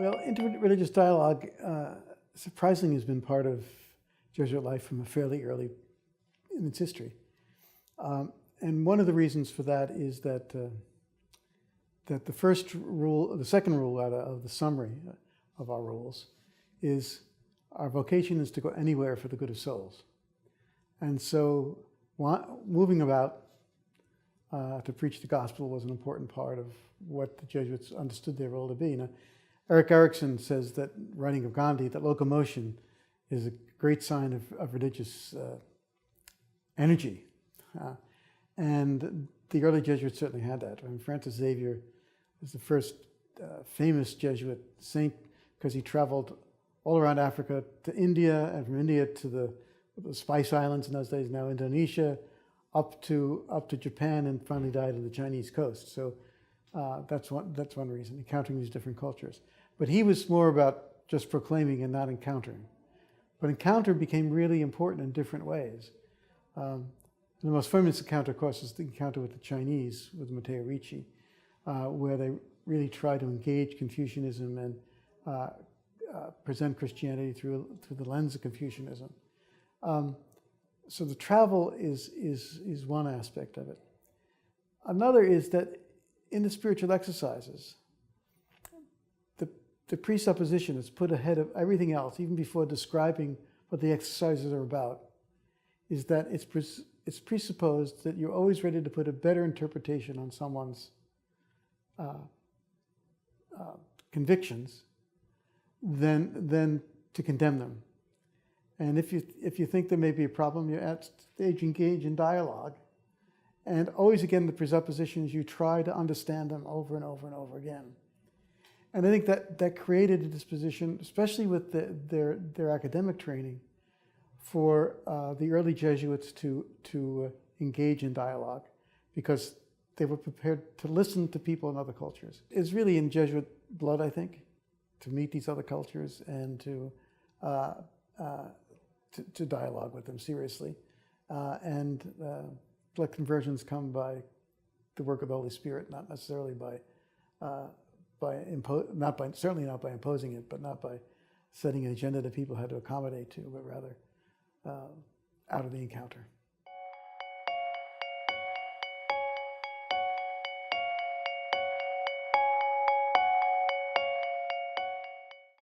Well, interreligious dialogue, surprisingly, has been part of Jesuit life from a fairly early in its history. And one of the reasons for that is that that the second rule out of the summary of our rules is our vocation is to go anywhere for the good of souls. And so moving about to preach the gospel was an important part of what the Jesuits understood their role to be. Now, Erik Erikson says that, writing of Gandhi, that locomotion is a great sign of religious energy. And the early Jesuits certainly had that. I mean, Francis Xavier is the first famous Jesuit saint because he traveled all around Africa to India, and from India to the Spice Islands in those days, now Indonesia, up to Japan, and finally died on the Chinese coast. So that's one reason, encountering these different cultures. But he was more about just proclaiming and not encountering. But encounter became really important in different ways. The most famous encounter, of course, is the encounter with the Chinese, with Matteo Ricci, where they really tried to engage Confucianism and present Christianity through the lens of Confucianism. So the travel is one aspect of it. Another is that in the spiritual exercises, the presupposition is put ahead of everything else, even before describing what the exercises are about, is that it's presupposed that you're always ready to put a better interpretation on someone's convictions than to condemn them. And if you think there may be a problem, you engage in dialogue. And always again, the presupposition is you try to understand them over and over and over again. And I think that created a disposition, especially with their academic training, for the early Jesuits to engage in dialogue, because they were prepared to listen to people in other cultures. It's really in Jesuit blood, I think, to meet these other cultures and to dialogue with them seriously. Let conversions come by the work of the Holy Spirit, not necessarily certainly not by imposing it, but not by setting an agenda that people had to accommodate to, but rather out of the encounter.